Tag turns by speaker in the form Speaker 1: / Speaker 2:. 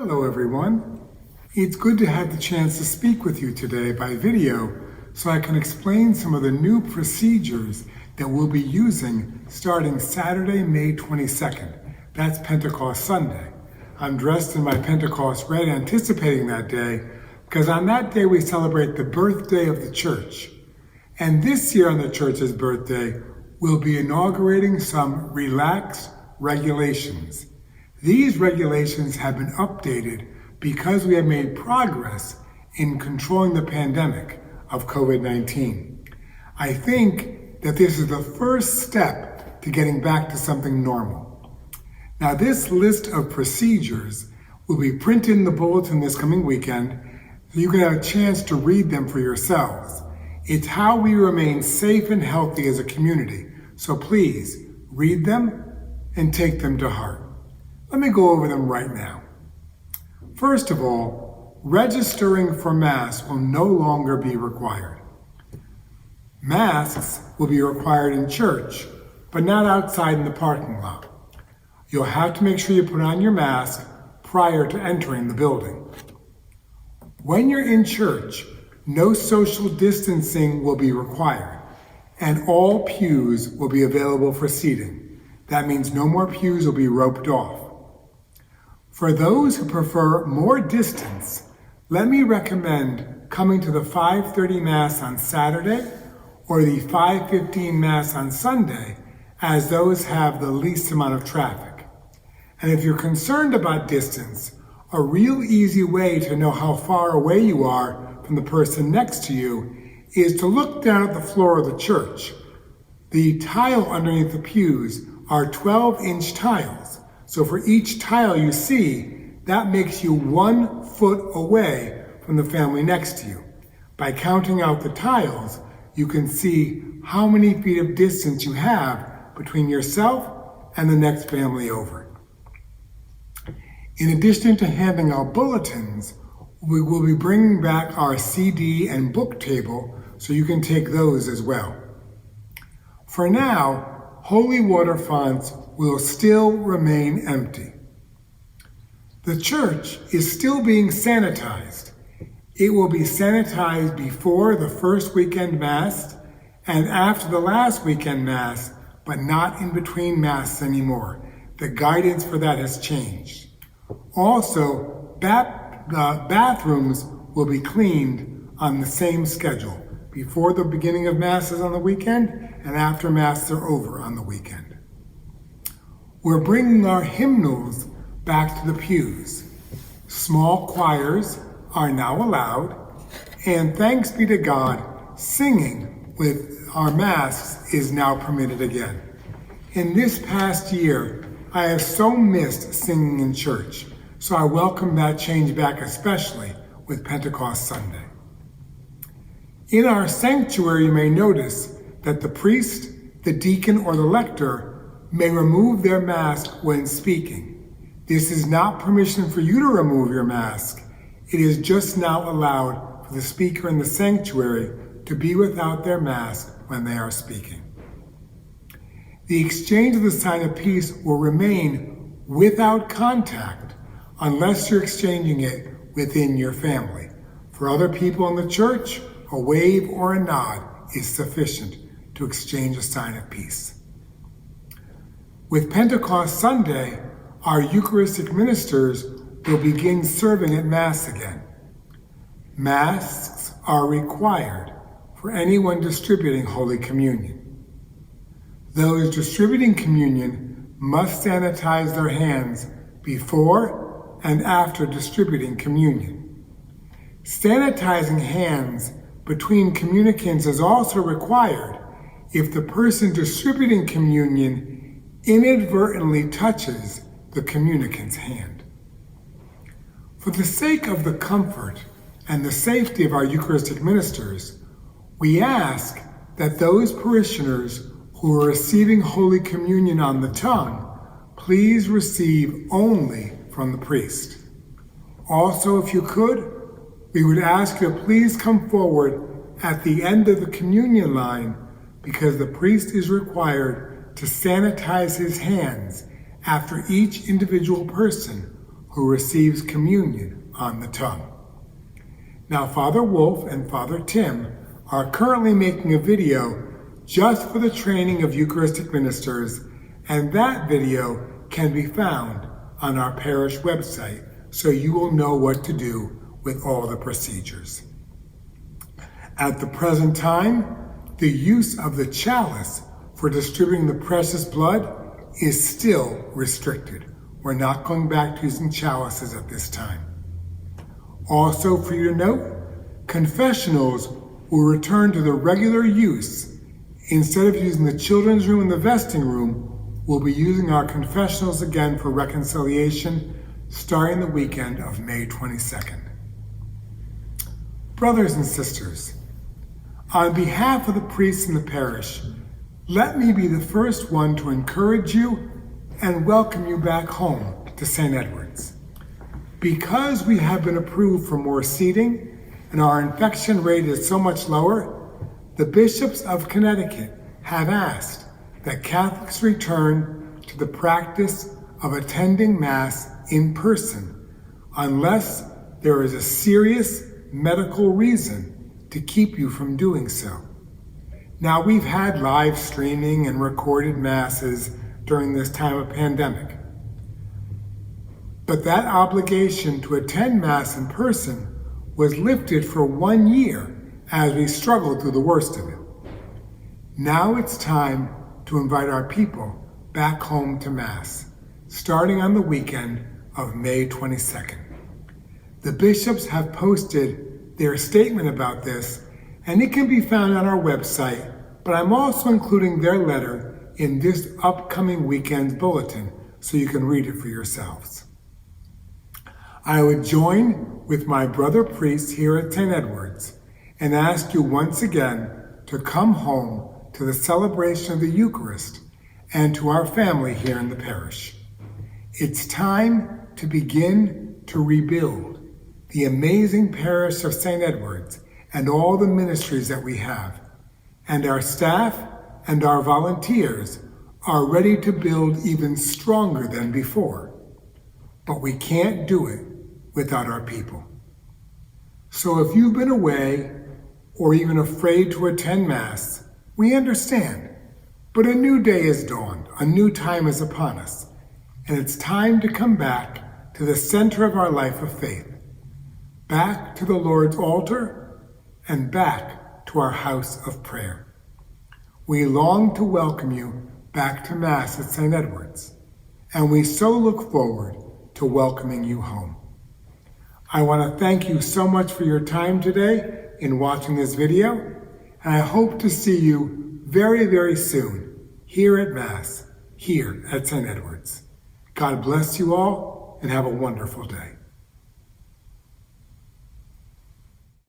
Speaker 1: Hello everyone. It's good to have the chance to speak with you today by video so I can explain some of the new procedures that we'll be using starting Saturday, May 22nd. That's Pentecost Sunday. I'm dressed in my Pentecost red anticipating that day because on that day we celebrate the birthday of the church. And this year on the church's birthday, we'll be inaugurating some relaxed regulations. These regulations have been updated because we have made progress in controlling the pandemic of COVID-19. I think that this is the first step to getting back to something normal. Now, this list of procedures will be printed in the bulletin this coming weekend, so you can have a chance to read them for yourselves. It's how we remain safe and healthy as a community, so please read them and take them to heart. Let me go over them right now. First of all, registering for Mass will no longer be required. Masks will be required in church, but not outside in the parking lot. You'll have to make sure you put on your mask prior to entering the building. When you're in church, no social distancing will be required, and all pews will be available for seating. That means no more pews will be roped off. For those who prefer more distance, let me recommend coming to the 5:30 Mass on Saturday or the 5:15 Mass on Sunday, as those have the least amount of traffic. And if you're concerned about distance, a real easy way to know how far away you are from the person next to you is to look down at the floor of the church. The tile underneath the pews are 12-inch tiles. So for each tile you see, that makes you 1 foot away from the family next to you. By counting out the tiles, you can see how many feet of distance you have between yourself and the next family over. In addition to handing out bulletins, we will be bringing back our CD and book table so you can take those as well. For now, holy water fonts will still remain empty. The church is still being sanitized. It will be sanitized before the first weekend Mass and after the last weekend Mass, but not in between Mass anymore. The guidance for that has changed. Also, bathrooms will be cleaned on the same schedule, before the beginning of Masses on the weekend and after Mass are over on the weekend. We're bringing our hymnals back to the pews. Small choirs are now allowed, and thanks be to God, singing with our masks is now permitted again. In this past year, I have so missed singing in church, so I welcome that change back, especially with Pentecost Sunday. In our sanctuary, you may notice that the priest, the deacon, or the lector may remove their mask when speaking. This is not permission for you to remove your mask. It is just now allowed for the speaker in the sanctuary to be without their mask when they are speaking. The exchange of the sign of peace will remain without contact unless you're exchanging it within your family. For other people in the church, a wave or a nod is sufficient to exchange a sign of peace. With Pentecost Sunday, our Eucharistic ministers will begin serving at Mass again. Masks are required for anyone distributing Holy Communion. Those distributing communion must sanitize their hands before and after distributing communion. Sanitizing hands between communicants is also required if the person distributing communion inadvertently touches the communicant's hand. For the sake of the comfort and the safety of our Eucharistic ministers, we ask that those parishioners who are receiving Holy Communion on the tongue, please receive only from the priest. Also, if you could, we would ask you to please come forward at the end of the communion line because the priest is required to sanitize his hands after each individual person who receives communion on the tongue. Now, Father Wolf and Father Tim are currently making a video just for the training of Eucharistic ministers, and that video can be found on our parish website, so you will know what to do with all the procedures. At the present time, the use of the chalice for distributing the precious blood is still restricted. We're not going back to using chalices at this time. Also, for you to note, confessionals will return to the regular use. Instead of using the children's room and the vesting room, we'll be using our confessionals again for reconciliation starting the weekend of May 22nd. Brothers and sisters, on behalf of the priests in the parish, let me be the first one to encourage you and welcome you back home to St. Edward's. Because we have been approved for more seating and our infection rate is so much lower, the bishops of Connecticut have asked that Catholics return to the practice of attending Mass in person, unless there is a serious medical reason to keep you from doing so. Now, we've had live streaming and recorded Masses during this time of pandemic, but that obligation to attend Mass in person was lifted for 1 year as we struggled through the worst of it. Now it's time to invite our people back home to Mass, starting on the weekend of May 22nd. The bishops have posted their statement about this, and it can be found on our website, but I'm also including their letter in this upcoming weekend's bulletin so you can read it for yourselves. I would join with my brother priests here at St. Edward's and ask you once again to come home to the celebration of the Eucharist and to our family here in the parish. It's time to begin to rebuild the amazing parish of St. Edward's and all the ministries that we have. And our staff and our volunteers are ready to build even stronger than before. But we can't do it without our people. So if you've been away or even afraid to attend Mass, we understand. But a new day has dawned, a new time is upon us, and it's time to come back to the center of our life of faith, back to the Lord's altar, and back to our house of prayer. We long to welcome you back to Mass at St. Edward's, and we so look forward to welcoming you home. I want to thank you so much for your time today in watching this video, and I hope to see you very, very soon here at Mass, here at St. Edward's. God bless you all, and have a wonderful day.